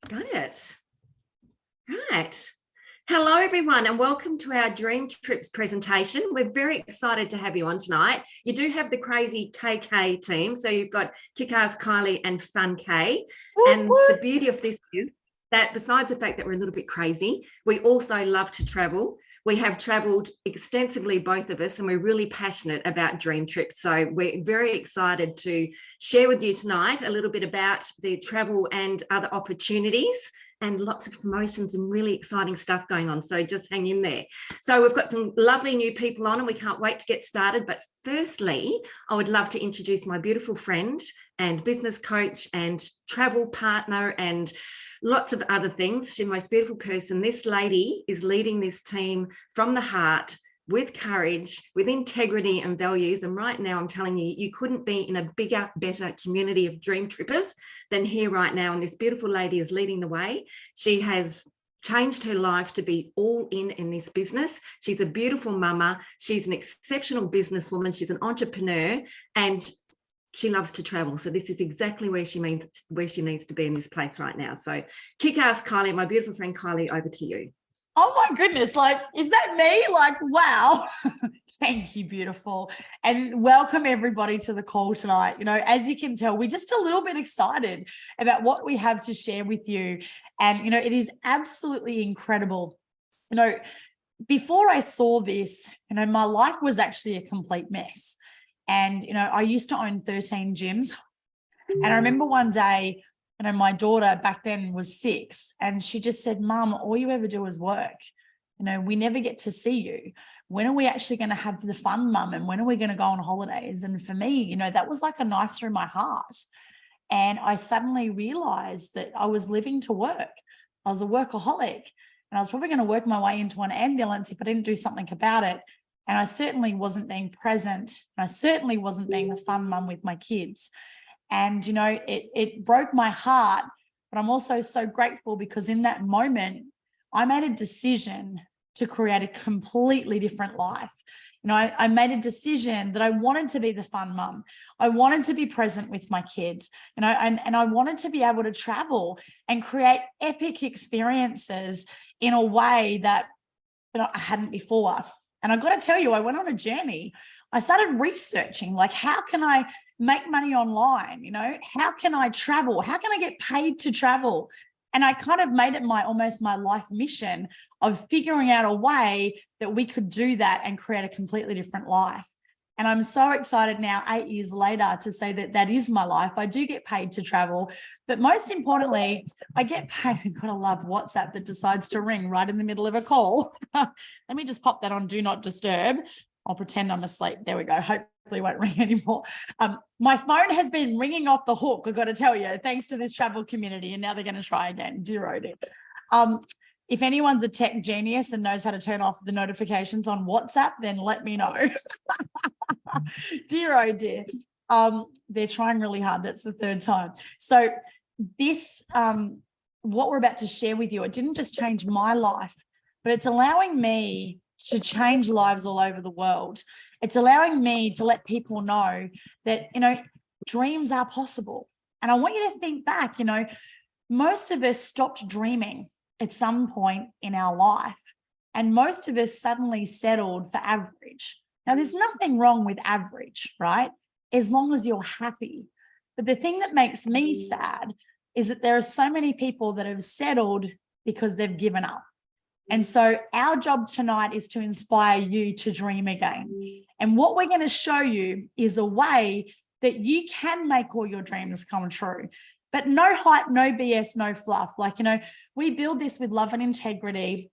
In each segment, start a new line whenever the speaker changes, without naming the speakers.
Got it. Right. Hello, everyone, and welcome to our Dream Trips presentation. We're very excited to have you on tonight. You do have the crazy KK team. So you've got KickAss Kylie and Fun K. And the beauty of this is that besides the fact that we're a little bit crazy, we also love to travel. We have travelled extensively, both of us, and we're really passionate about dream trips. So we're very excited to share with you tonight a little bit about the travel and other opportunities, and lots of promotions and really exciting stuff going on. So just hang in there. So we've got some lovely new people on and we can't wait to get started. But firstly, I would love to introduce my beautiful friend and business coach and travel partner and lots of other things. She's the most beautiful person. This lady is leading this team from the heart, with courage, with integrity and values. And right now, I'm telling you, you couldn't be in a bigger, better community of dream trippers than here right now. And this beautiful lady is leading the way. She has changed her life to be all in this business. She's a beautiful mama. She's an exceptional businesswoman. She's an entrepreneur and she loves to travel. So this is exactly where she needs to be in this place right now. So kick-ass Kylie, my beautiful friend Kylie, over to you.
Oh my goodness, is that me? Wow. Thank you, beautiful. And welcome everybody to the call tonight. As you can tell, we're just a little bit excited about what we have to share with you. And, it is absolutely incredible. Before I saw this, my life was actually a complete mess. And, I used to own 13 gyms. And I remember one day, my daughter back then was 6 and she just said, Mum, all you ever do is work. We never get to see you. When are we actually going to have the fun, Mum? And when are we going to go on holidays? And for me, that was like a knife through my heart. And I suddenly realized that I was living to work. I was a workaholic and I was probably going to work my way into an ambulance if I didn't do something about it. And I certainly wasn't being present. And I certainly wasn't being the fun mum with my kids. And, it broke my heart, but I'm also so grateful because in that moment, I made a decision to create a completely different life. I made a decision that I wanted to be the fun mum. I wanted to be present with my kids, and I wanted to be able to travel and create epic experiences in a way that, I hadn't before. And I got to tell you, I went on a journey. I started researching, how can I make money online? How can I travel? How can I get paid to travel? And I kind of made it almost my life mission of figuring out a way that we could do that and create a completely different life. And I'm so excited now, 8 years later, to say that that is my life. I do get paid to travel, but most importantly, I get paid. I've got to love WhatsApp that decides to ring right in the middle of a call. Let me just pop that on Do Not Disturb. I'll pretend I'm asleep. There we go. Hopefully it won't ring anymore. My phone has been ringing off the hook, I've got to tell you, thanks to this travel community. And now they're going to try again. Dear oh dear. If anyone's a tech genius and knows how to turn off the notifications on WhatsApp, then let me know. Dear oh dear. They're trying really hard. That's the 3rd time. So this, what we're about to share with you, it didn't just change my life, but it's allowing me to change lives all over the world. It's allowing me to let people know that, dreams are possible. And I want you to think back, most of us stopped dreaming at some point in our life. And most of us suddenly settled for average. Now, there's nothing wrong with average, right? As long as you're happy. But the thing that makes me sad is that there are so many people that have settled because they've given up. And so our job tonight is to inspire you to dream again. And what we're going to show you is a way that you can make all your dreams come true. But no hype, no BS, no fluff. We build this with love and integrity.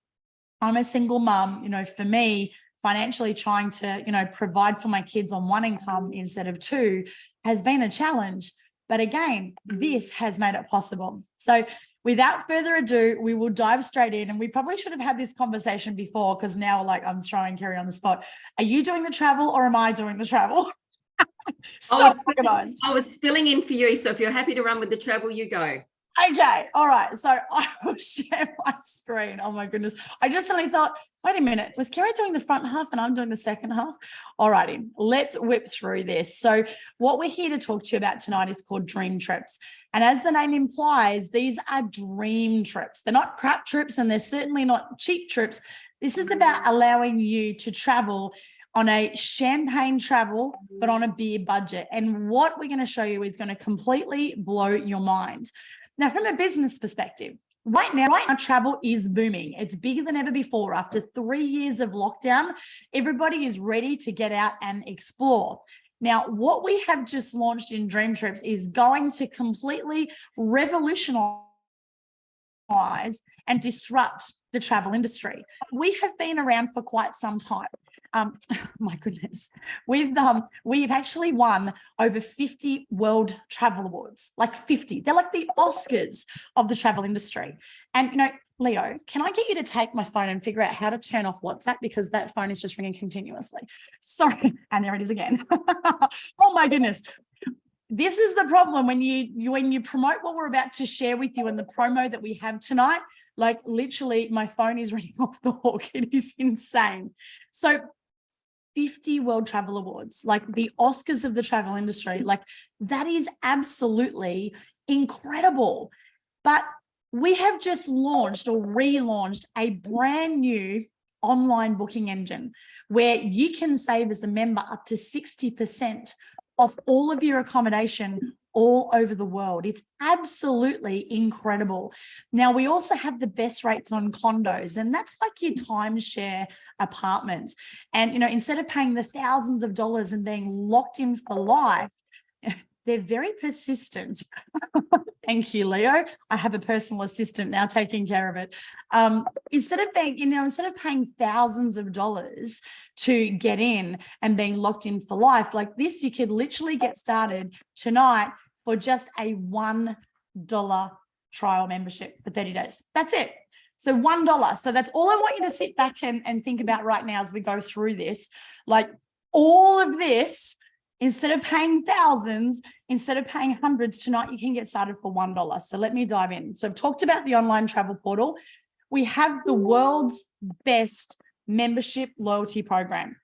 I'm a single mum, for me, financially trying to, provide for my kids on 1 income instead of 2 has been a challenge. But again, this has made it possible. So without further ado, we will dive straight in. And we probably should have had this conversation before because now I'm throwing Kerri on the spot. Are you doing the travel or am I doing the travel?
I was filling in for you. So if you're happy to run with the travel, you go.
Okay, all right. So I will share my screen. Oh my goodness. I just suddenly thought, wait a minute, was Kerri doing the front half and I'm doing the second half? All righty, let's whip through this. So what we're here to talk to you about tonight is called Dream Trips. And as the name implies, these are dream trips. They're not crap trips and they're certainly not cheap trips. This is about allowing you to travel on a champagne travel, but on a beer budget. And what we're going to show you is going to completely blow your mind. Now, from a business perspective, right now, travel is booming. It's bigger than ever before. After 3 years of lockdown, everybody is ready to get out and explore. Now, what we have just launched in Dream Trips is going to completely revolutionize and disrupt the travel industry. We have been around for quite some time. My goodness, we've actually won over 50 world travel awards, like 50. They're like the Oscars of the travel industry. And, you know, Leo, can I get you to take my phone and figure out how to turn off WhatsApp because that phone is just ringing continuously? Sorry. And there it is again. Oh my goodness. This is the problem when you promote what we're about to share with you and the promo that we have tonight. Like literally my phone is ringing off the hook. It is insane. So 50 World Travel Awards, like the Oscars of the travel industry, like that is absolutely incredible. But we have just launched or relaunched a brand new online booking engine where you can save as a member up to 60% off all of your accommodation all over the world. It's absolutely incredible. Now, we also have the best rates on condos, and that's like your timeshare apartments. And, you know, instead of paying the thousands of dollars and being locked in for life, they're very persistent. Thank you, Leo. I have a personal assistant now taking care of it. Instead of paying thousands of dollars to get in and being locked in for life, like this, you could literally get started tonight for just a $1 trial membership for 30 days. That's it. So $1. So that's all I want you to sit back and think about right now as we go through this. Like all of this, instead of paying thousands, instead of paying hundreds, tonight you can get started for $1. So let me dive in. So I've talked about the online travel portal. We have the world's best membership loyalty program.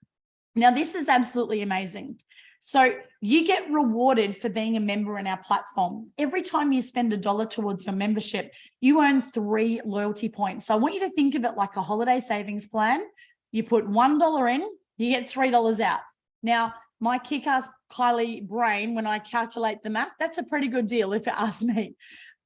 Now, this is absolutely amazing. So you get rewarded for being a member in our platform. Every time you spend $1 towards your membership, you earn 3 loyalty points. So I want you to think of it like a holiday savings plan. You put $1 in, you get $3 out. Now, my KickAss Kylie brain, when I calculate the math, that's a pretty good deal if you ask me.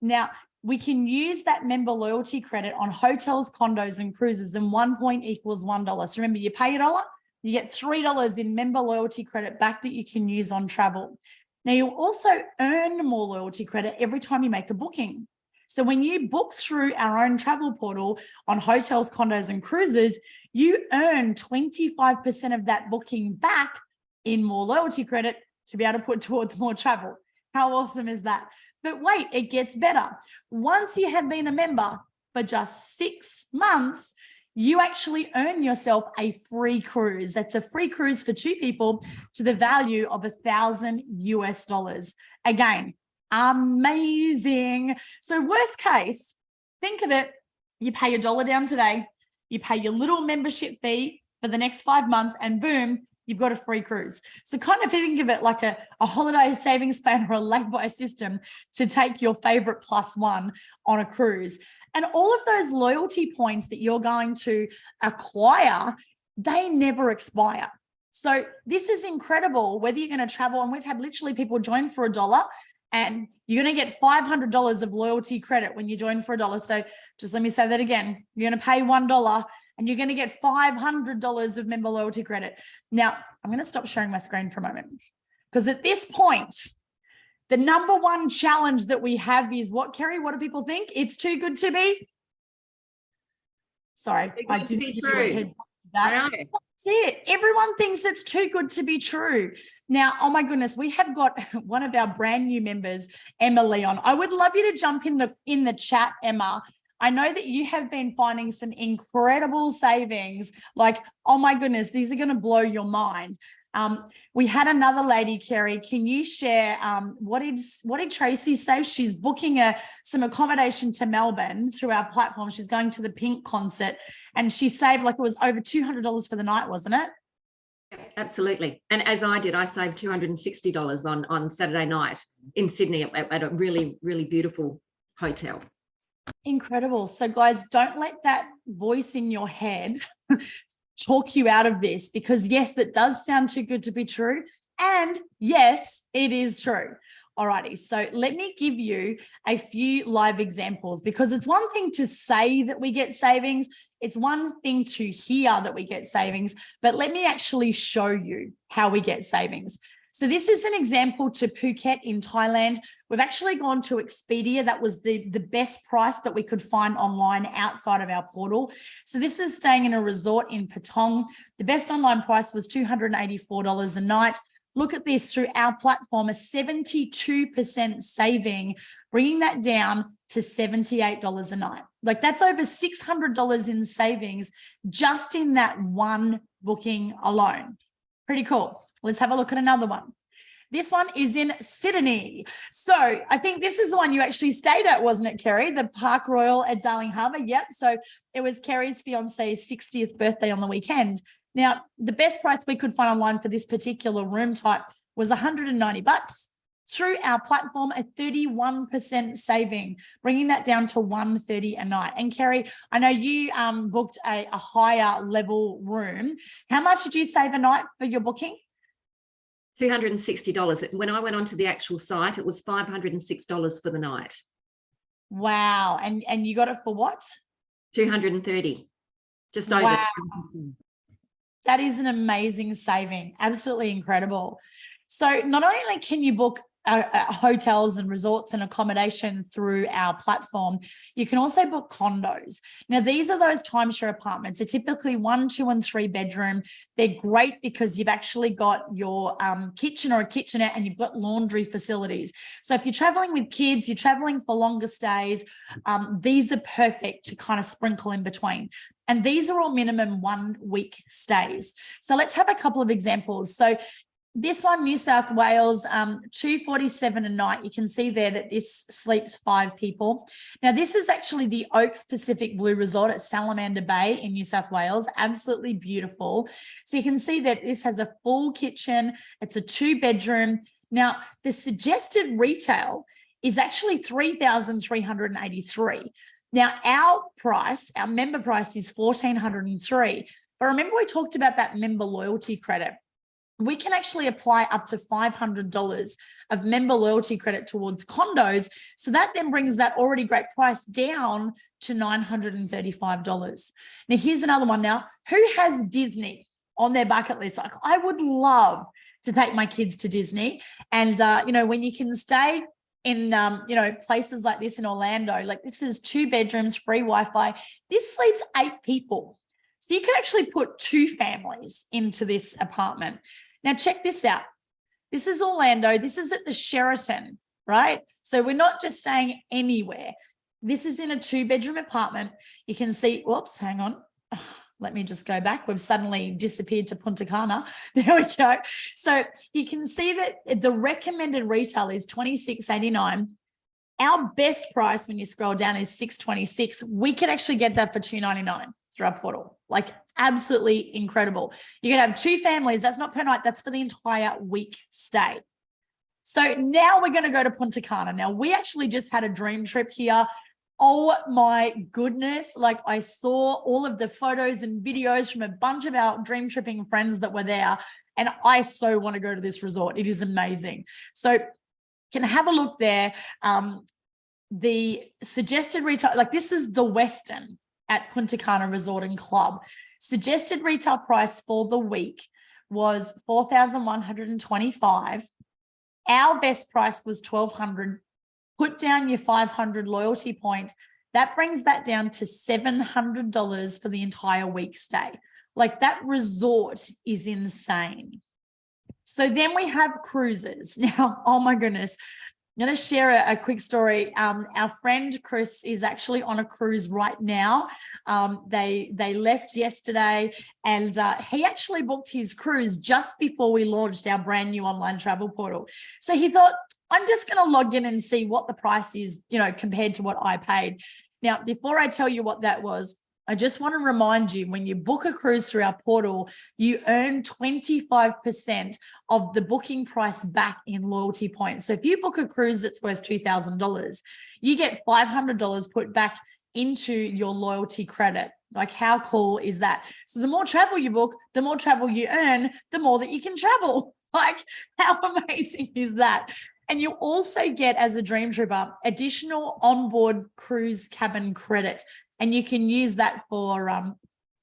Now, we can use that member loyalty credit on hotels, condos, and cruises, and 1 point equals $1. So remember, you pay $1, you get $3 in member loyalty credit back that you can use on travel. Now, you'll also earn more loyalty credit every time you make a booking. So when you book through our own travel portal on hotels, condos, and cruises, you earn 25% of that booking back in more loyalty credit to be able to put towards more travel. How awesome is that? But wait, it gets better. Once you have been a member for just 6 months, you actually earn yourself a free cruise. That's a free cruise for 2 people to the value of $1,000 US. Again, amazing. So worst case, think of it, you pay $1 down today, you pay your little membership fee for the next 5 months, and boom, you've got a free cruise. So kind of think of it like a holiday savings plan or a lay-by system to take your favorite +1 on a cruise. And all of those loyalty points that you're going to acquire, they never expire. So this is incredible, whether you're going to travel, and we've had literally people join for $1 and you're going to get $500 of loyalty credit when you join for $1. So just let me say that again. You're going to pay $1 and you're going to get $500 of member loyalty credit. Now, I'm going to stop sharing my screen for a moment because at this point, the number one challenge that we have is what, Kerri? What do people think? It's too good to be? Sorry, I didn't give you a heads up. That's it. Everyone thinks it's too good to be true. Now, oh my goodness, we have got one of our brand new members, Emma Leon. I would love you to jump in the chat, Emma. I know that you have been finding some incredible savings. Like, oh my goodness, these are going to blow your mind. We had another lady, Kerri. Can you share what did Tracy say? She's booking some accommodation to Melbourne through our platform. She's going to the Pink concert, and she saved like it was over $200 for the night, wasn't it?
Absolutely. And as I did, I saved $260 on Saturday night in Sydney at a really, really beautiful hotel.
Incredible. So guys, don't let that voice in your head talk you out of this, because yes, it does sound too good to be true. And yes, it is true. Alrighty, so let me give you a few live examples, because it's one thing to say that we get savings. It's one thing to hear that we get savings, but let me actually show you how we get savings. So this is an example to Phuket in Thailand. We've actually gone to Expedia. That was the best price that we could find online outside of our portal. So this is staying in a resort in Patong. The best online price was $284 a night. Look at this, through our platform, a 72% saving, bringing that down to $78 a night. Like that's over $600 in savings just in that one booking alone. Pretty cool. Let's have a look at another one. This one is in Sydney. So I think this is the one you actually stayed at, wasn't it, Kerri? The Park Royal at Darling Harbour. Yep. So it was Kerri's fiance's 60th birthday on the weekend. Now, the best price we could find online for this particular room type was $190. Through our platform, a 31% saving, bringing that down to $130 a night. And Kerri, I know you booked a higher level room. How much did you save a night for your booking?
$260. When I went onto the actual site, it was $506 for the night.
Wow. And you got it for what?
$230. Just over.
Wow. That is an amazing saving. Absolutely incredible. So not only can you book hotels and resorts and accommodation through our platform, you can also book condos. Now, these are those timeshare apartments. They're typically 1, 2, and 3 bedroom. They're great because you've actually got your kitchen or a kitchenette, and you've got laundry facilities. So if you're traveling with kids, you're traveling for longer stays, these are perfect to kind of sprinkle in between. And these are all minimum 1 week stays. So let's have a couple of examples. So this one, New South Wales, $247 a night. You can see there that this sleeps 5 people. Now, this is actually the Oaks Pacific Blue Resort at Salamander Bay in New South Wales. Absolutely beautiful. So you can see that this has a full kitchen. It's a 2-bedroom. Now, the suggested retail is actually $3,383. Now, our member price is $1,403. But remember, we talked about that member loyalty credit. We can actually apply up to $500 of member loyalty credit towards condos. So that then brings that already great price down to $935. Now, here's another one now. Who has Disney on their bucket list? Like, I would love to take my kids to Disney. And, when you can stay in, places like this in Orlando, like this is 2 bedrooms, free Wi-Fi. This sleeps 8 people. So you could actually put 2 families into this apartment. Now, check this out. This is Orlando. This is at the Sheraton, right? So we're not just staying anywhere. This is in a 2-bedroom apartment. You can see, whoops, hang on. Let me just go back. We've suddenly disappeared to Punta Cana. There we go. So you can see that the recommended retail is $26.89. Our best price when you scroll down is $626. We could actually get that for $299 through our portal. Like, absolutely incredible. You can have 2 families. That's not per night. That's for the entire week stay. So now we're going to go to Punta Cana. Now, we actually just had a dream trip here. Oh my goodness. Like, I saw all of the photos and videos from a bunch of our dream tripping friends that were there. And I so want to go to this resort. It is amazing. So you can have a look there. The suggested retail, like this is the Westin at Punta Cana Resort and Club. Suggested retail price for the week was $4,125. Our best price was $1,200. Put down your 500 loyalty points. That brings that down to $700 for the entire week stay. Like, that resort is insane. So then we have cruises. Now, oh my goodness, going to share a quick story. Our friend Chris is actually on a cruise right now. They left yesterday, and he actually booked his cruise just before we launched our brand new online travel portal. So he thought, I'm just going to log in and see what the price is, compared to what I paid. Now, before I tell you what that was, I just want to remind you, when you book a cruise through our portal, you earn 25% of the booking price back in loyalty points. So if you book a cruise that's worth $2,000, you get $500 put back into your loyalty credit. Like, how cool is that? So the more travel you book, the more travel you earn, the more that you can travel. Like, how amazing is that? And you also get, as a Dream Tripper, additional onboard cruise cabin credit. And you can use that for,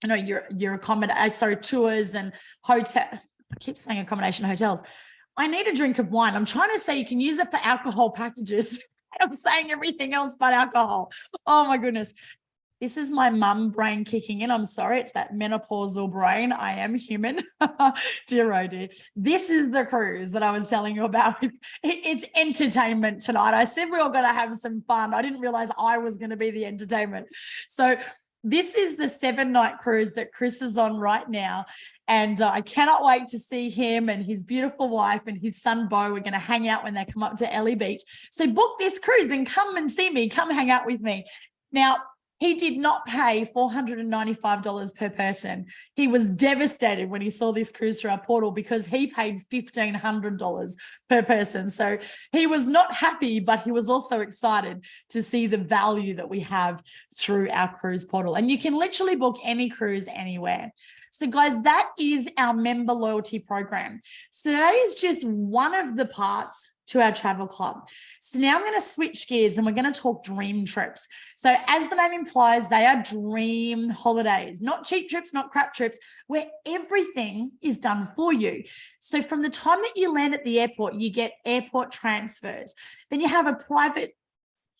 your tours and hotel. I keep saying accommodation, hotels. I need a drink of wine. I'm trying to say you can use it for alcohol packages. I'm saying everything else but alcohol. Oh my goodness. This is my mum brain kicking in. I'm sorry. It's that menopausal brain. I am human. Dear, oh dear. This is the cruise that I was telling you about. It's entertainment tonight. I said we were going to have some fun. I didn't realize I was going to be the entertainment. So this is the 7-night cruise that Chris is on right now. And I cannot wait to see him and his beautiful wife and his son, Bo. We're going to hang out when they come up to Ellie Beach. So book this cruise and come and see me. Come hang out with me. Now, he did not pay $495 per person. He was devastated when he saw this cruise through our portal because he paid $1,500 per person. So he was not happy, but he was also excited to see the value that we have through our cruise portal. And you can literally book any cruise anywhere. So guys, that is our member loyalty program. So that is just one of the parts to our travel club. So now I'm going to switch gears and we're going to talk dream trips. So as the name implies, they are dream holidays, not cheap trips, not crap trips, where everything is done for you. So from the time that you land at the airport, you get airport transfers. Then you have a private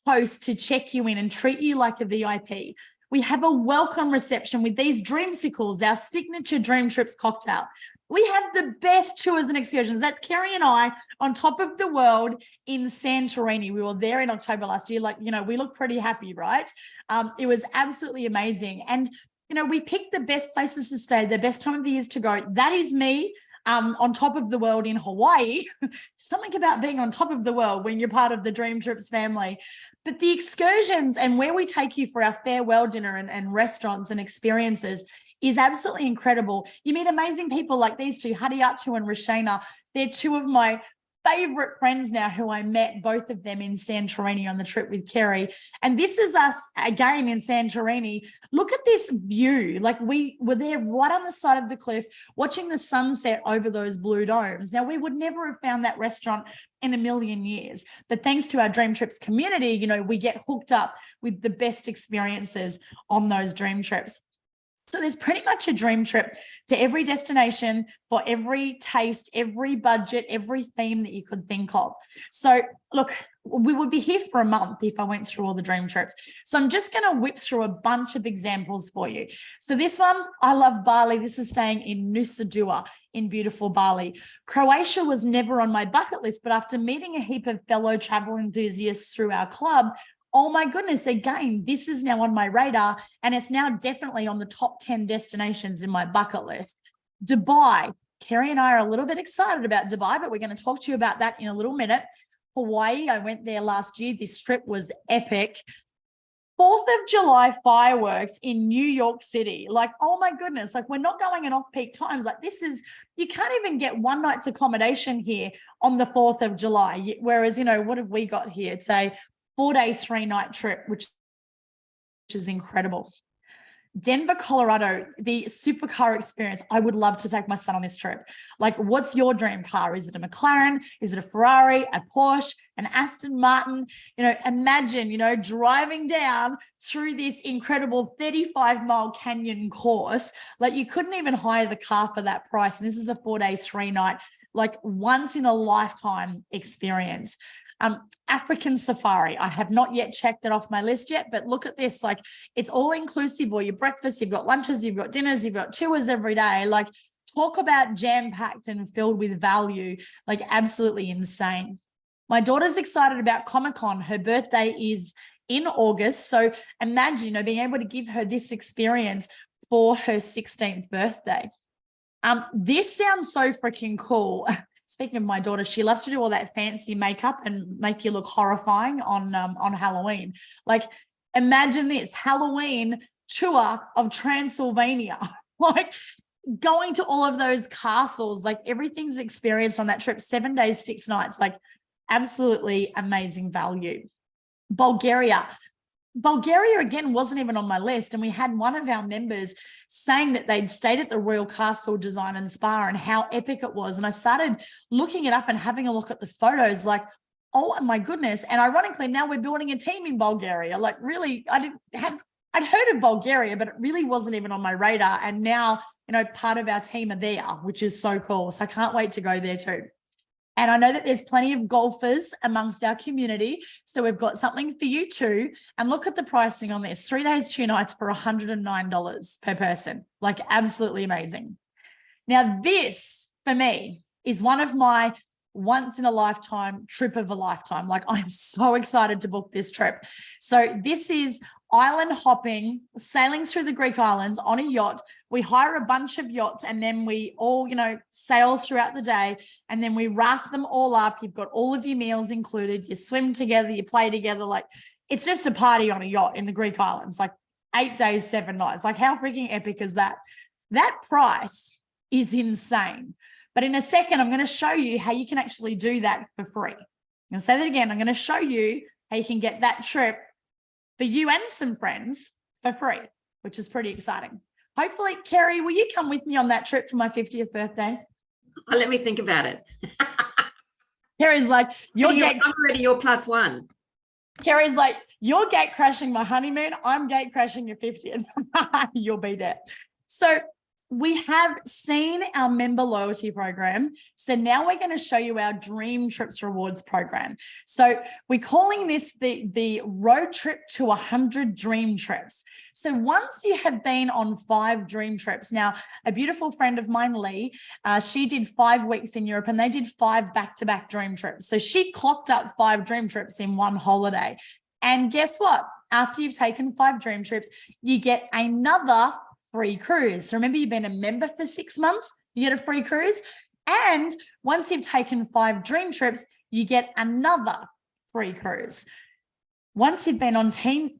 host to check you in and treat you like a VIP. We have a welcome reception with these dreamsicles, our signature Dream Trips cocktail. We have the best tours and excursions. That Kerri and I on top of the world in Santorini. We were there in October last year. We look pretty happy, right? It was absolutely amazing. And, we picked the best places to stay, the best time of the years to go. That is me. On top of the world in Hawaii. Something about being on top of the world when you're part of the Dream Trips family. But the excursions and where we take you for our farewell dinner and restaurants and experiences is absolutely incredible. You meet amazing people like these two, Hadiatu and Rashena. They're two of my favorite friends now who I met, both of them in Santorini on the trip with Kerri. And this is us again in Santorini. Look at this view. Like, we were there right on the side of the cliff watching the sunset over those blue domes. Now, we would never have found that restaurant in a million years. But thanks to our Dream Trips community, we get hooked up with the best experiences on those dream trips. So there's pretty much a dream trip to every destination for every taste, every budget, every theme that you could think of. So look, we would be here for a month if I went through all the dream trips. So I'm just going to whip through a bunch of examples for you. So this one, I love Bali. This is staying in Nusa Dua in beautiful Bali. Croatia was never on my bucket list, but after meeting a heap of fellow travel enthusiasts through our club, oh my goodness, again, this is now on my radar and it's now definitely on the top 10 destinations in my bucket list. Dubai. Kerri and I are a little bit excited about Dubai, but we're going to talk to you about that in a little minute. Hawaii, I went there last year. This trip was epic. 4th of July fireworks in New York City. Like, oh my goodness, like we're not going in off-peak times. Like you can't even get one night's accommodation here on the 4th of July. Whereas, what have we got here? It's a 4-day, 3-night trip, which is incredible. Denver, Colorado, the supercar experience. I would love to take my son on this trip. Like, what's your dream car? Is it a McLaren? Is it a Ferrari, a Porsche, an Aston Martin? Imagine, driving down through this incredible 35-mile canyon course. Like, you couldn't even hire the car for that price. And this is a 4-day, 3-night, like once in a lifetime experience. African safari. I have not yet checked that off my list yet, but look at this. Like, it's all inclusive. All your breakfast, you've got lunches, you've got dinners, you've got tours every day. Like, talk about jam-packed and filled with value. Like, absolutely insane. My daughter's excited about Comic-Con. Her birthday is in August. So imagine, being able to give her this experience for her 16th birthday. This sounds so freaking cool. Speaking of my daughter, she loves to do all that fancy makeup and make you look horrifying on Halloween. Like, imagine this Halloween tour of Transylvania, like going to all of those castles, like everything's experienced on that trip, 7 days, 6 nights, like absolutely amazing value. Bulgaria again wasn't even on my list, and we had one of our members saying that they'd stayed at the Royal Castle Design and Spa and how epic it was. And I started looking it up and having a look at the photos, like, oh my goodness. And ironically, now we're building a team in Bulgaria. Like, really, I'd heard of Bulgaria, but it really wasn't even on my radar. And now, part of our team are there, which is so cool. So I can't wait to go there too. And I know that there's plenty of golfers amongst our community. So we've got something for you too. And look at the pricing on this. 3 days, 2 nights for $109 per person. Like, absolutely amazing. Now, this for me is one of my once in a lifetime trip of a lifetime. Like, I'm so excited to book this trip. So this is island hopping, sailing through the Greek islands on a yacht. We hire a bunch of yachts and then we all, sail throughout the day, and then we raft them all up. You've got all of your meals included. You swim together, you play together. Like, it's just a party on a yacht in the Greek islands, like 8 days, 7 nights. Like, how freaking epic is that? That price is insane. But in a second, I'm going to show you how you can actually do that for free. I'm going to say that again. I'm going to show you how you can get that trip for you and some friends for free, which is pretty exciting. Hopefully, Kerri, will you come with me on that trip for my 50th birthday?
Oh, let me think about it.
Kerri's like,
I'm already your plus one.
Kerri's like, you're gate crashing my honeymoon. I'm gate crashing your 50th. You'll be there. So we have seen our member loyalty program. So now we're going to show you our DreamTrips rewards program. So we're calling this the road trip to 100 dream trips. So once you have been on 5 dream trips, now a beautiful friend of mine, Lee, she did 5 weeks in Europe and they did 5 back-to-back dream trips. So she clocked up 5 dream trips in one holiday. And guess what? After you've taken 5 dream trips, you get another free cruise. So remember, you've been a member for 6 months, you get a free cruise. And once you've taken 5 dream trips, you get another free cruise. Once you've been on 10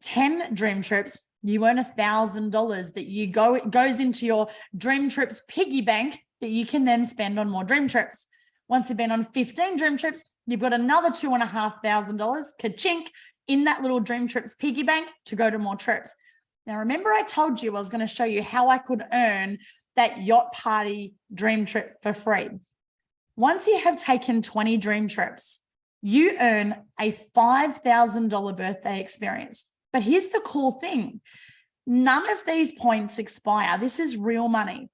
dream trips, you earn $1,000 that goes into your dream trips piggy bank that you can then spend on more dream trips. Once you've been on 15 dream trips, you've got another $2,500 ka-chink in that little dream trips piggy bank to go to more trips. Now, remember I told you I was going to show you how I could earn that yacht party dream trip for free. Once you have taken 20 dream trips, you earn a $5,000 birthday experience. But here's the cool thing. None of these points expire. This is real money.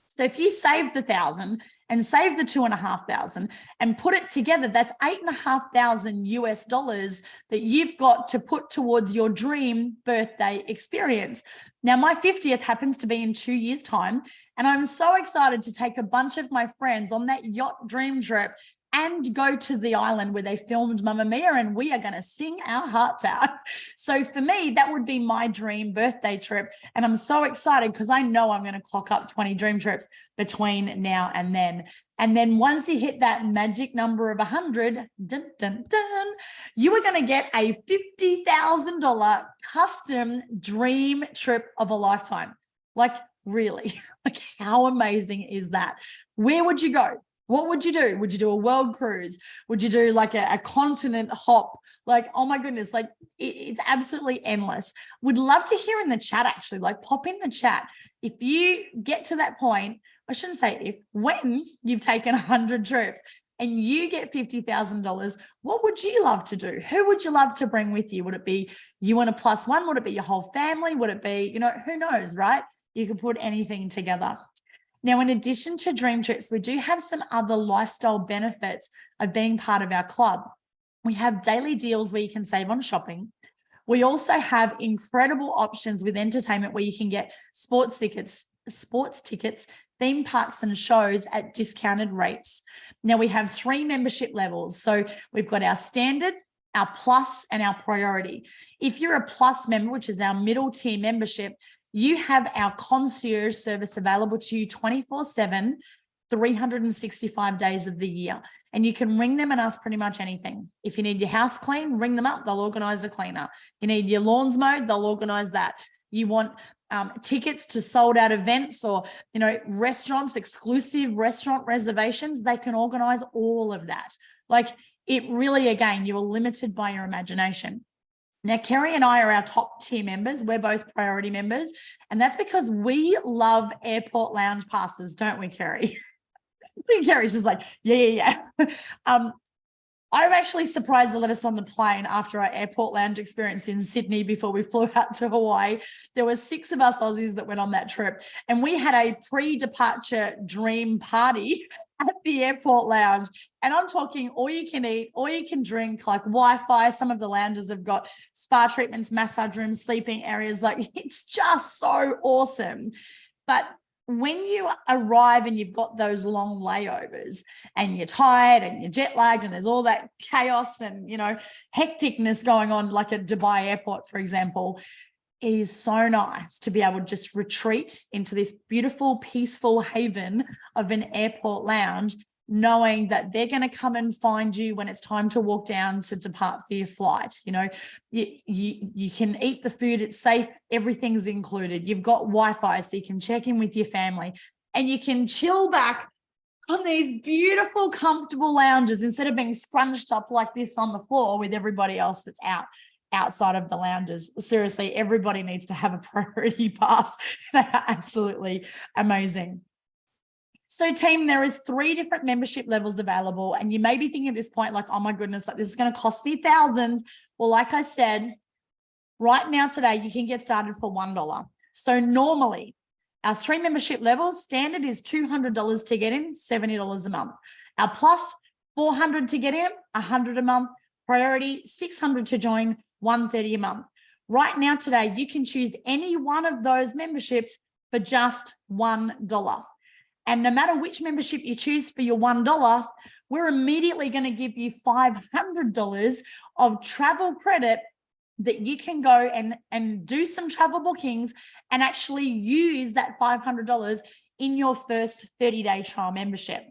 So if you save the 1,000 and save the 2,500 and put it together, that's $8,500 that you've got to put towards your dream birthday experience. Now, my 50th happens to be in 2 years' time, and I'm so excited to take a bunch of my friends on that yacht dream trip and go to the island where they filmed Mamma Mia, and we are going to sing our hearts out. So for me, that would be my dream birthday trip. And I'm so excited because I know I'm going to clock up 20 dream trips between now and then. And then once you hit that magic number of 100, dun, dun, dun, you are going to get a $50,000 custom dream trip of a lifetime. Like, really, like, how amazing is that? Where would you go? What would you do? Would you do a world cruise? Would you do like a continent hop? Like, oh my goodness, like it's absolutely endless. Would love to hear in the chat, actually, like pop in the chat. If you get to that point, I shouldn't say if, when you've taken 100 trips and you get $50,000, what would you love to do? Who would you love to bring with you? Would it be you and a plus one? Would it be your whole family? Would it be, who knows, right? You could put anything together. Now, in addition to dream trips, we do have some other lifestyle benefits of being part of our club. We have daily deals where you can save on shopping. We also have incredible options with entertainment where you can get sports tickets, theme parks and shows at discounted rates. Now we have 3 membership levels. So we've got our standard, our plus, and our priority. If you're a plus member, which is our middle tier membership, you have our concierge service available to you 24/7, 365 days of the year. And you can ring them and ask pretty much anything. If you need your house clean, ring them up. They'll organize the cleaner. You need your lawns mowed, they'll organize that. You want tickets to sold out events or, restaurants, exclusive restaurant reservations, they can organize all of that. Like, it really, again, you are limited by your imagination. Now, Kerri and I are our top tier members. We're both priority members. And that's because we love airport lounge passes, don't we, Kerri? Kerri's just like, yeah. I'm actually surprised they let us on the plane after our airport lounge experience in Sydney before we flew out to Hawaii. There were 6 of us Aussies that went on that trip, and we had a pre-departure dream party at the airport lounge. And I'm talking all you can eat, all you can drink, like Wi-Fi. Some of the lounges have got spa treatments, massage rooms, sleeping areas. Like, it's just so awesome. But when you arrive and you've got those long layovers and you're tired and you're jet lagged and there's all that chaos and, hecticness going on, like at Dubai airport, for example, it is so nice to be able to just retreat into this beautiful, peaceful haven of an airport lounge, knowing that they're going to come and find you when it's time to walk down to depart for your flight. You can eat the food, it's safe, everything's included. You've got Wi-Fi, so you can check in with your family, and you can chill back on these beautiful, comfortable lounges instead of being scrunched up like this on the floor with everybody else that's outside of the lounges. Seriously, everybody needs to have a priority pass. They are absolutely amazing. So team, there is 3 different membership levels available. And you may be thinking at this point, like, oh my goodness, like this is going to cost me thousands. Well, like I said, right now today, you can get started for $1. So normally our 3 membership levels, standard is $200 to get in, $70 a month. Our plus, $400 to get in, $100 a month. Priority, $600 to join, $130 a month. Right now today, you can choose any one of those memberships for just $1. And no matter which membership you choose for your $1, we're immediately going to give you $500 of travel credit that you can go and do some travel bookings and actually use that $500 in your first 30-day trial membership.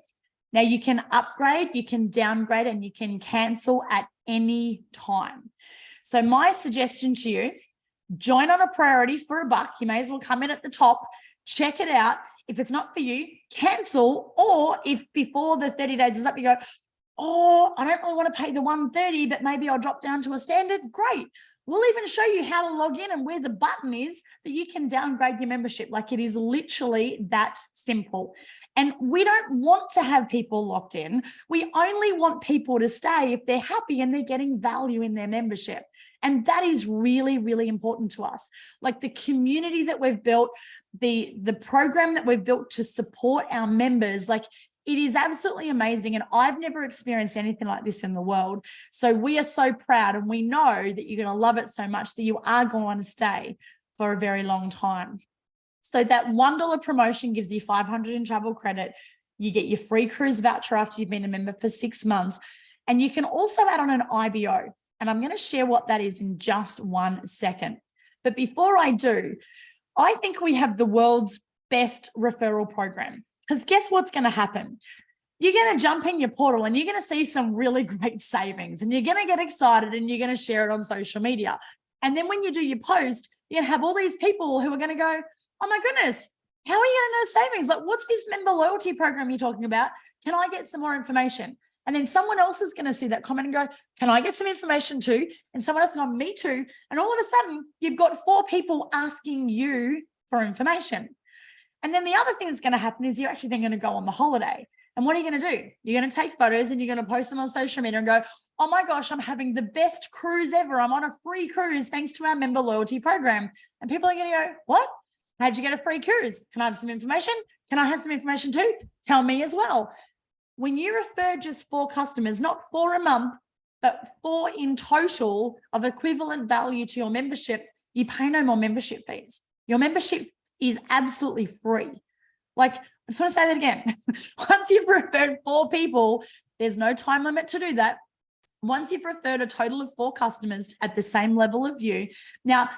Now, you can upgrade, you can downgrade, and you can cancel at any time. So my suggestion to you, join on a priority for $1. You may as well come in at the top, check it out. If it's not for you, cancel. Or if before the 30 days is up, you go, oh, I don't really want to pay the $130, but maybe I'll drop down to a standard. Great. We'll even show you how to log in and where the button is that you can downgrade your membership. Like, it is literally that simple. And we don't want to have people locked in. We only want people to stay if they're happy and they're getting value in their membership. And that is really, really important to us. Like, the community that we've built, the program that we've built to support our members, like, it is absolutely amazing. And I've never experienced anything like this in the world. So we are so proud, and we know that you're going to love it so much that you are going to stay for a very long time. So that $1 promotion gives you $500 in travel credit. You get your free cruise voucher after you've been a member for 6 months. And you can also add on an IBO. And I'm going to share what that is in just 1 second. But before I do, I think we have the world's best referral program. Because guess what's going to happen? You're going to jump in your portal and you're going to see some really great savings, and you're going to get excited and you're going to share it on social media. And then when you do your post, you're going to have all these people who are going to go, oh my goodness, how are you going to know savings? Like, what's this member loyalty program you're talking about? Can I get some more information? And then someone else is going to see that comment and go, can I get some information too? And someone else is going, me too. And all of a sudden, you've got 4 people asking you for information. And then the other thing that's going to happen is you're actually then going to go on the holiday. And what are you going to do? You're going to take photos and you're going to post them on social media and go, oh my gosh, I'm having the best cruise ever. I'm on a free cruise thanks to our member loyalty program. And people are going to go, what? How'd you get a free cruise? Can I have some information? Can I have some information too? Tell me as well. When you refer just 4 customers, not 4 a month, but 4 in total of equivalent value to your membership, you pay no more membership fees. Your membership is absolutely free. Like, just want to say that again. Once you've referred 4 people, there's no time limit to do that. Once you've referred a total of 4 customers at the same level of you. Now,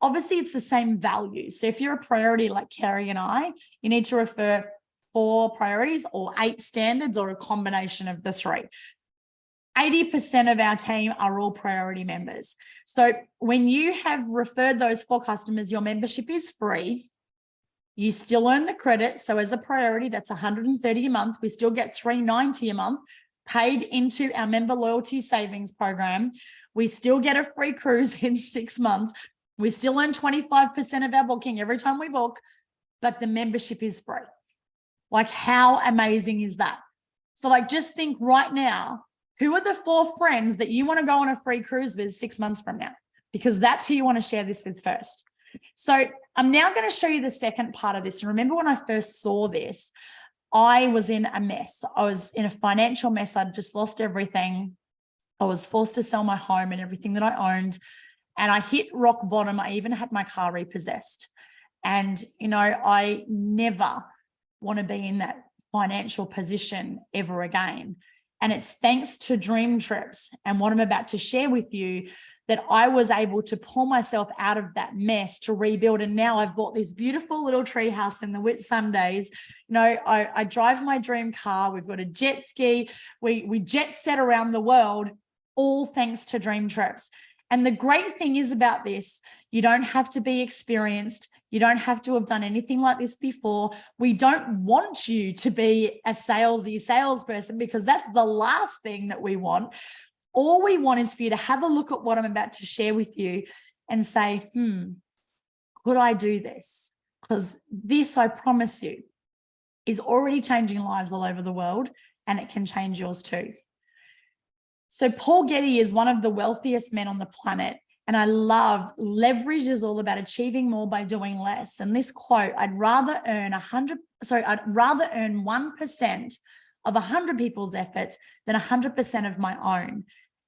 obviously it's the same value. So if you're a priority like Kerri and I, you need to refer 4 priorities or 8 standards or a combination of the 3. 80% of our team are all priority members. So when you have referred those 4 customers, your membership is free. You still earn the credit. So as a priority, that's $130 a month. We still get $390 a month paid into our member loyalty savings program. We still get a free cruise in 6 months. We still earn 25% of our booking every time we book, but the membership is free. Like, how amazing is that? So like, just think right now, who are the 4 friends that you want to go on a free cruise with 6 months from now? Because that's who you want to share this with first. So I'm now going to show you the second part of this. And remember when I first saw this, I was in a mess. I was in a financial mess. I'd just lost everything. I was forced to sell my home and everything that I owned. And I hit rock bottom. I even had my car repossessed. And, you know, I never want to be in that financial position ever again. And it's thanks to DreamTrips and what I'm about to share with you that I was able to pull myself out of that mess to rebuild. And now I've bought this beautiful little tree house in the Whitsundays. You know, I drive my dream car. We've got a jet ski. We jet set around the world, all thanks to DreamTrips. And the great thing is about this, you don't have to be experienced. You don't have to have done anything like this before. We don't want you to be a salesperson because that's the last thing that we want. All we want is for you to have a look at what I'm about to share with you and say, could I do this? Because this, I promise you, is already changing lives all over the world, and it can change yours too. So Paul Getty is one of the wealthiest men on the planet. And I love leverage is all about achieving more by doing less. And this quote, I'd rather earn 1% of 100 people's efforts than 100% of my own.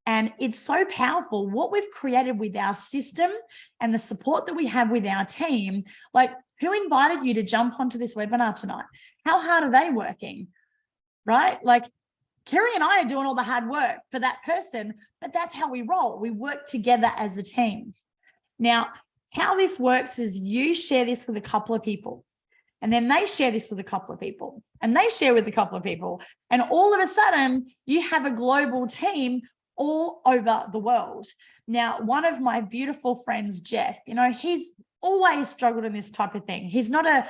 And it's so powerful what we've created with our system and the support that we have with our team. Like, who invited you to jump onto this webinar tonight? How hard are they working? Right? Like, Kerri and I are doing all the hard work for that person, but that's how we roll. We work together as a team. Now, how this works is you share this with a couple of people, and then they share this with a couple of people, and they share with a couple of people. And all of a sudden, you have a global team all over the world. Now, one of my beautiful friends, Jeff, you know, he's always struggled in this type of thing. He's not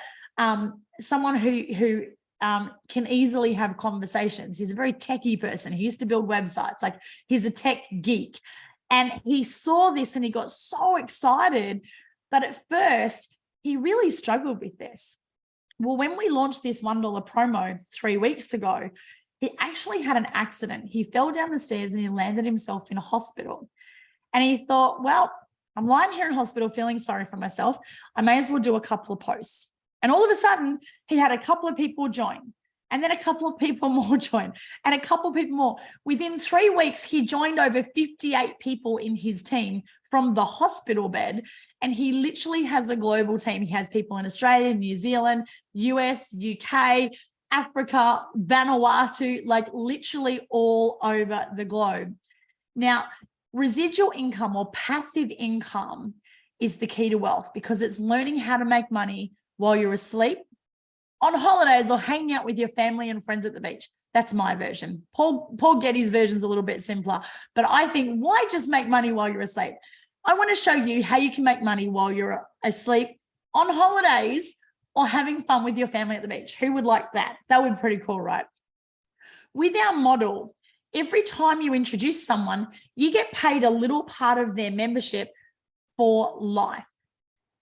someone who can easily have conversations. He's a very techie person. He used to build websites. Like, he's a tech geek. And he saw this and he got so excited. But at first, he really struggled with this. Well, when we launched this $1 promo 3 weeks ago, he actually had an accident. He fell down the stairs and he landed himself in a hospital. And he thought, well, I'm lying here in hospital feeling sorry for myself. I may as well do a couple of posts. And all of a sudden, he had a couple of people join, and then a couple of people more join, and a couple of people more. Within 3 weeks, he joined over 58 people in his team from the hospital bed, and he literally has a global team. He has people in Australia, New Zealand, US, UK, Africa, Vanuatu, like literally all over the globe. Now, residual income or passive income is the key to wealth, because it's learning how to make money while you're asleep, on holidays, or hanging out with your family and friends at the beach. That's my version. Paul Getty's version is a little bit simpler, but I think, why just make money while you're asleep? I want to show you how you can make money while you're asleep, on holidays, or having fun with your family at the beach. Who would like that? That would be pretty cool, right? With our model, every time you introduce someone, you get paid a little part of their membership for life.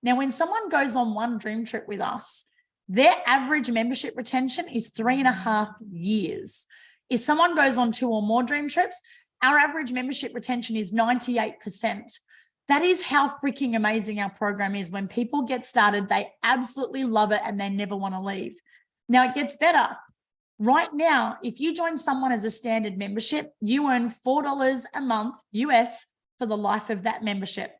Now, when someone goes on one dream trip with us, their average membership retention is 3.5 years. If someone goes on 2 or more dream trips, our average membership retention is 98%. That is how freaking amazing our program is. When people get started, they absolutely love it and they never want to leave. Now, it gets better. Right now, if you join someone as a standard membership, you earn $4 a month US for the life of that membership.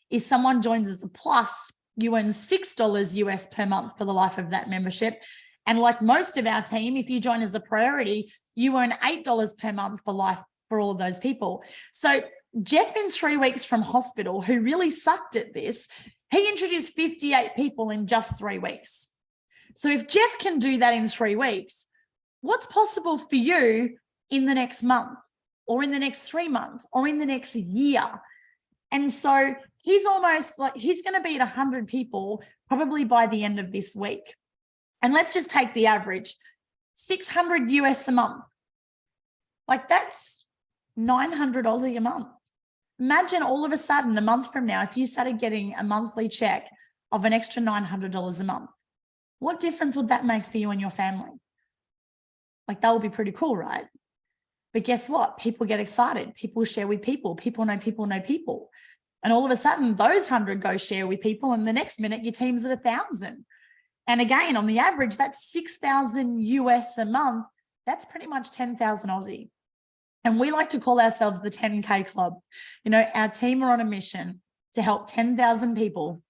If someone joins as a plus, you earn $6 US per month for the life of that membership. And like most of our team, if you join as a priority, you earn $8 per month for life for all of those people. So Jeff, in 3 weeks from hospital, who really sucked at this, he introduced 58 people in just 3 weeks. So if Jeff can do that in 3 weeks, what's possible for you in the next month or in the next 3 months or in the next year? And so he's almost like, he's going to be at 100 people probably by the end of this week. And let's just take the average, 600 US a month. Like that's 900 Aussie a month. Imagine all of a sudden a month from now, if you started getting a monthly check of an extra $900 a month, what difference would that make for you and your family? Like that would be pretty cool, right? But guess what? People get excited. People share with people. People know people know people. And all of a sudden those 100 go share with people. And the next minute your team's at 1,000. And again, on the average, that's 6,000 US a month. That's pretty much 10,000 Aussie. And we like to call ourselves the 10K Club. You know, our team are on a mission to help 10,000 people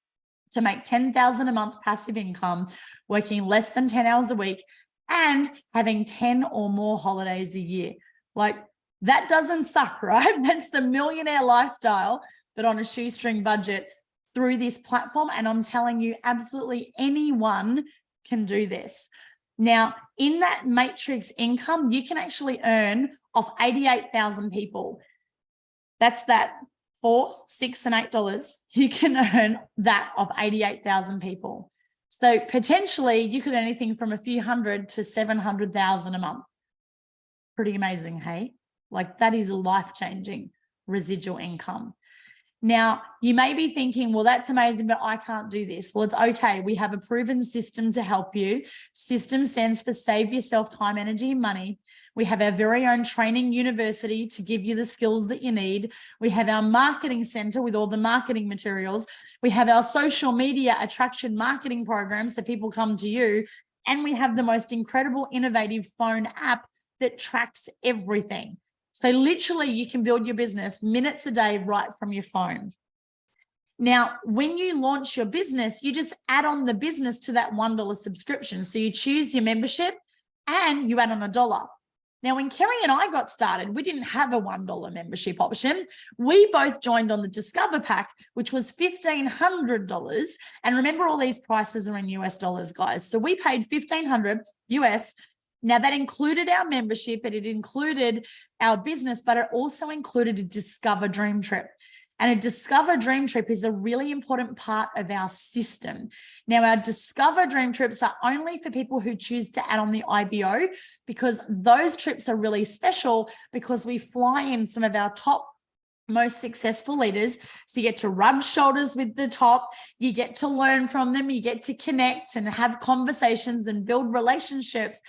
to make 10,000 a month passive income, working less than 10 hours a week and having 10 or more holidays a year. Like that doesn't suck, right? That's the millionaire lifestyle, but on a shoestring budget through this platform. And I'm telling you, absolutely anyone can do this. Now, in that matrix income, you can actually earn off 88,000 people. That's that $4, $6, and $8. You can earn that of 88,000 people. So potentially you could earn anything from a few hundred to 700,000 a month. Pretty amazing, hey? Like that is life-changing residual income. Now, you may be thinking, well, that's amazing, but I can't do this. Well, it's okay. We have a proven system to help you. System stands for Save Yourself Time, Energy, and Money. We have our very own training university to give you the skills that you need. We have our marketing center with all the marketing materials. We have our social media attraction marketing programs so people come to you. And we have the most incredible, innovative phone app that tracks everything. So literally you can build your business minutes a day right from your phone. Now, when you launch your business, you just add on the business to that $1 subscription. So you choose your membership and you add on $1. Now, when Kerri and I got started, we didn't have a $1 membership option. We both joined on the Discover Pack, which was $1,500. And remember, all these prices are in US dollars, guys. So we paid $1,500 US. Now, that included our membership, and it included our business, but it also included a Discover Dream Trip. And a Discover Dream Trip is a really important part of our system. Now, our Discover Dream Trips are only for people who choose to add on the IBO, because those trips are really special because we fly in some of our top most successful leaders. So you get to rub shoulders with the top, you get to learn from them, you get to connect and have conversations and build relationships.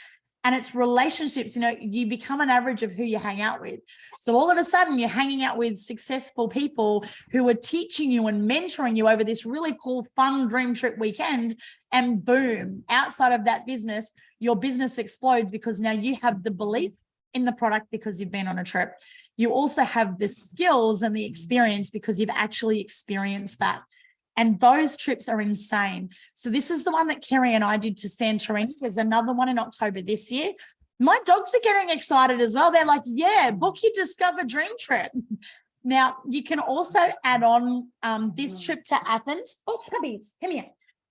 And it's relationships, you know, you become an average of who you hang out with. So all of a sudden you're hanging out with successful people who are teaching you and mentoring you over this really cool, fun dream trip weekend. And boom, outside of that business, your business explodes because now you have the belief in the product because you've been on a trip. You also have the skills and the experience because you've actually experienced that. And those trips are insane. So this is the one that Kerri and I did to Santorini. There's another one in October this year. My dogs are getting excited as well. They're like, yeah, book your Discover Dream Trip. Now, you can also add on this trip to Athens. Oh, puppies, come here.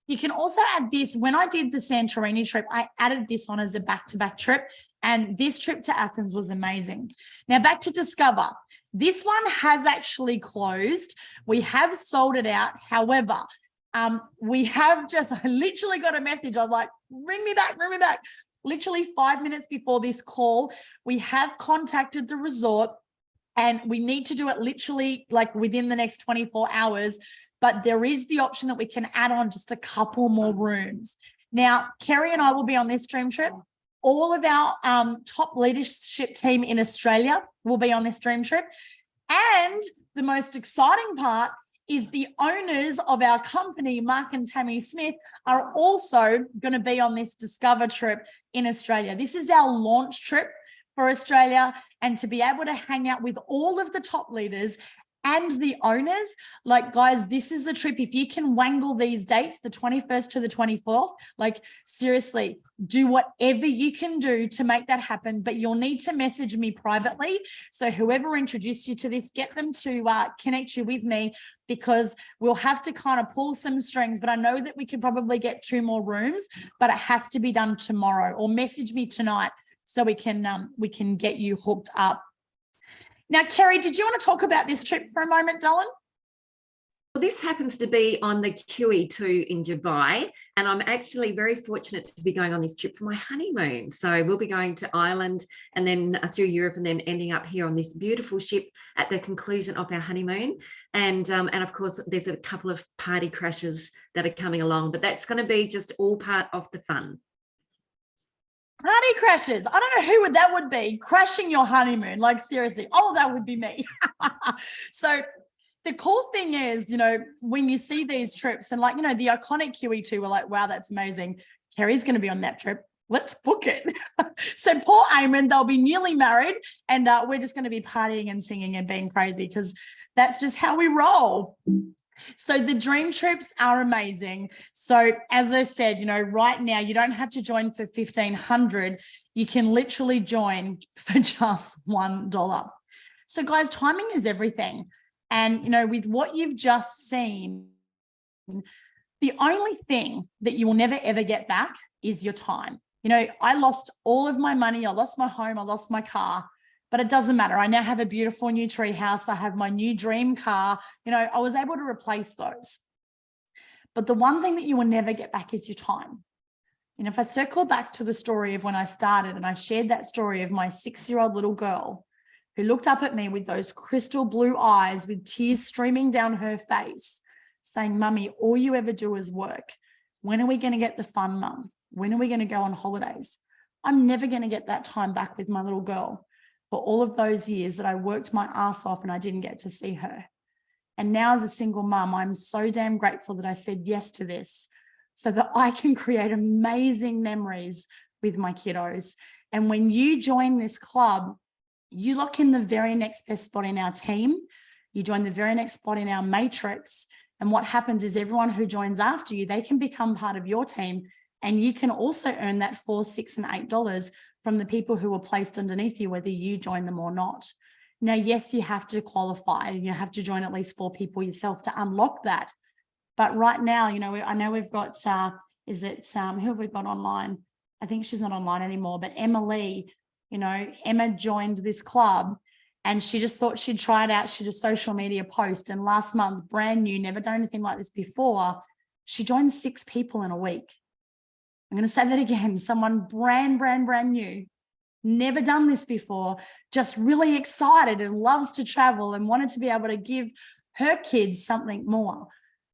You can also add this. When I did the Santorini trip, I added this on as a back-to-back trip. And this trip to Athens was amazing. Now, back to Discover. This one has actually closed. We have sold it out. However, we have just, I literally got a message. I'm like, ring me back. Literally 5 minutes before this call, we have contacted the resort and we need to do it literally like within the next 24 hours. But there is the option that we can add on just a couple more rooms. Now, Kerri and I will be on this dream trip. All of our top leadership team in Australia will be on this dream trip. And the most exciting part is the owners of our company, Mark and Tammy Smith, are also going to be on this Discover trip in Australia. This is our launch trip for Australia, and to be able to hang out with all of the top leaders and the owners. Like, guys, this is a trip. If you can wangle these dates, the 21st to the 24th, like, seriously, do whatever you can do to make that happen. But you'll need to message me privately. So whoever introduced you to this, get them to connect you with me, because we'll have to kind of pull some strings. But I know that we could probably get 2 more rooms, but it has to be done tomorrow, or message me tonight so we can get you hooked up. Now, Kerri, did you want to talk about this trip for a moment, darling?
Well, this happens to be on the QE2 in Dubai, and I'm actually very fortunate to be going on this trip for my honeymoon. So we'll be going to Ireland and then through Europe, and then ending up here on this beautiful ship at the conclusion of our honeymoon. And of course, there's a couple of party crashes that are coming along, but that's going to be just all part of the fun.
Party crashes. I don't know who that would be, crashing your honeymoon. Like, seriously. Oh, that would be me. So the cool thing is, you know, when you see these trips and, like, you know, the iconic QE2, we're like, wow, that's amazing. Kerri's going to be on that trip. Let's book it. So poor Eamon, they'll be newly married, and we're just going to be partying and singing and being crazy, because that's just how we roll. So the dream trips are amazing. So as I said, you know, right now you don't have to join for $1,500. You can literally join for just $1. So guys, timing is everything. And, you know, with what you've just seen, the only thing that you will never, ever get back is your time. You know, I lost all of my money. I lost my home. I lost my car. But it doesn't matter. I now have a beautiful new tree house. I have my new dream car. You know, I was able to replace those. But the one thing that you will never get back is your time. And if I circle back to the story of when I started, and I shared that story of my 6-year-old little girl who looked up at me with those crystal blue eyes with tears streaming down her face, saying, "Mummy, all you ever do is work. When are we going to get the fun, Mum? When are we going to go on holidays?" I'm never going to get that time back with my little girl, for all of those years that I worked my ass off and I didn't get to see her. And now as a single mum, I'm so damn grateful that I said yes to this, so that I can create amazing memories with my kiddos. And when you join this club, you lock in the very next best spot in our team. You join the very next spot in our matrix. And what happens is everyone who joins after you, they can become part of your team. And you can also earn that $4, $6, and $8 from the people who were placed underneath you, whether you join them or not. Now, yes, you have to qualify. You have to join at least 4 people yourself to unlock that. But right now, you know, I know we've got, who have we got online? I think she's not online anymore, but Emily, you know, Emma joined this club and she just thought she'd try it out. She did a social media post, and last month, brand new, never done anything like this before, she joined 6 people in a week. I'm going to say that again. Someone brand new, never done this before, just really excited and loves to travel and wanted to be able to give her kids something more.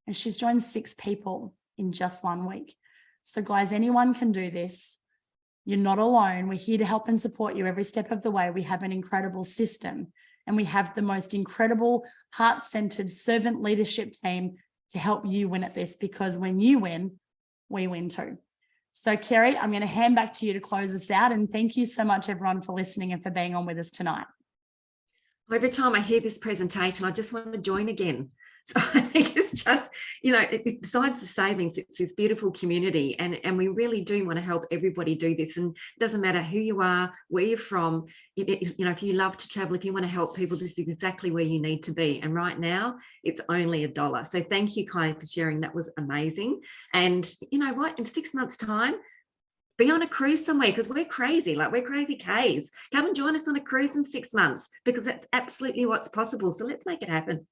And she's joined 6 people in just 1 week. So guys, anyone can do this. You're not alone. We're here to help and support you every step of the way. We have an incredible system, and we have the most incredible heart-centered servant leadership team to help you win at this, because when you win, we win too. So Kerri, I'm going to hand back to you to close us out. And thank you so much, everyone, for listening and for being on with us tonight.
Every time I hear this presentation, I just want to join again. So I think it's just, you know, besides the savings, it's this beautiful community, and we really do want to help everybody do this. And it doesn't matter who you are, where you're from, you know, if you love to travel, if you want to help people, this is exactly where you need to be. And right now it's only $1. So thank you, Kylie, for sharing. That was amazing. And you know what, in 6 months' time, be on a cruise somewhere, because we're crazy, like we're crazy K's. Come and join us on a cruise in 6 months, because that's absolutely what's possible. So let's make it happen.